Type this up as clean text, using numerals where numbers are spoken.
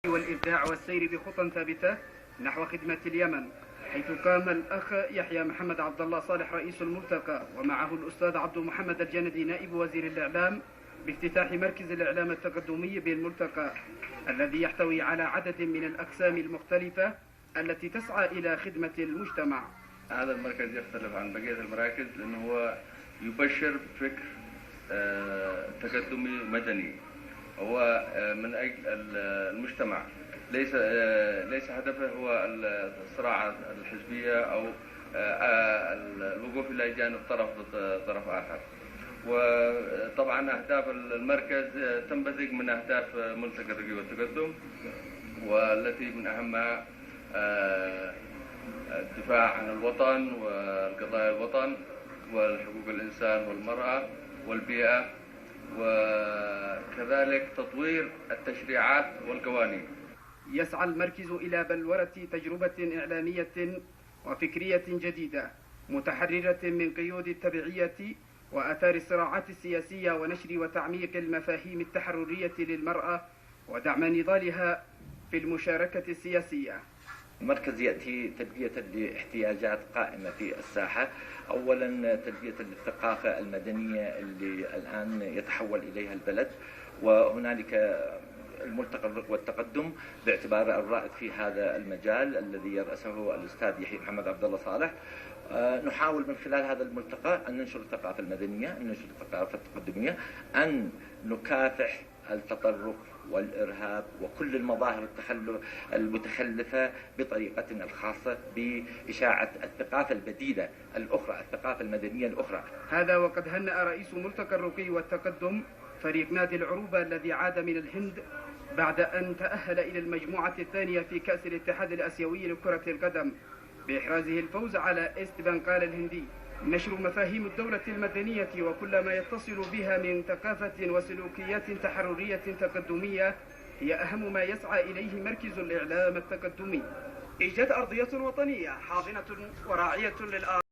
والإبداع والسير بخطى ثابتة نحو خدمة اليمن، حيث قام الأخ يحيى محمد عبد الله صالح رئيس الملتقى ومعه الأستاذ عبد محمد الجندي نائب وزير الإعلام بافتتاح مركز الإعلام التقدمي بالملتقى، الذي يحتوي على عدد من الأقسام المختلفة التي تسعى إلى خدمة المجتمع. هذا المركز يختلف عن بقية المراكز لأنه هو يبشر بفكر تقدمي مدني، هو من أجل المجتمع، ليس هدفه هو الصراع الحزبية أو الوقوف إلى جانب طرف ضد طرف آخر. وطبعا أهداف المركز تنبثق من أهداف ملتقى الرقي والتقدم، والتي من أهمها الدفاع عن الوطن والقضايا الوطن والحقوق الإنسان والمرأة والبيئة، وكذلك تطوير التشريعات والقوانين. يسعى المركز إلى بلورة تجربة إعلامية وفكرية جديدة متحررة من قيود التبعية وآثار الصراعات السياسية، ونشر وتعميق المفاهيم التحررية للمرأة ودعم نضالها في المشاركة السياسية. المركز يأتي تلبية لاحتياجات قائمة في الساحة. أولا تلبية الثقافة المدنية اللي الآن يتحول إليها البلد، وهنالك الملتقى الرقي والتقدم باعتباره الرائد في هذا المجال الذي يرأسه الأستاذ يحيى محمد عبد الله صالح. نحاول من خلال هذا الملتقى أن ننشر الثقافة المدنية، أن ننشر الثقافة التقدمية، أن نكافح التطرف والإرهاب وكل المظاهر المتخلفة بطريقتنا الخاصة بإشاعة الثقافة البديلة الأخرى، الثقافة المدنية الأخرى. هذا وقد هنأ رئيس ملتقى الرقي والتقدم فريق نادي العروبة الذي عاد من الهند بعد أن تأهل إلى المجموعة الثانية في كأس الاتحاد الآسيوي لكرة القدم بإحرازه الفوز على إيست بنغال الهندي. نشر مفاهيم الدولة المدنية وكل ما يتصل بها من ثقافة وسلوكيات تحررية تقدمية هي أهم ما يسعى إليه مركز الإعلام التقدمي. إيجاد أرضية وطنية حاضنة وراعية للآخر.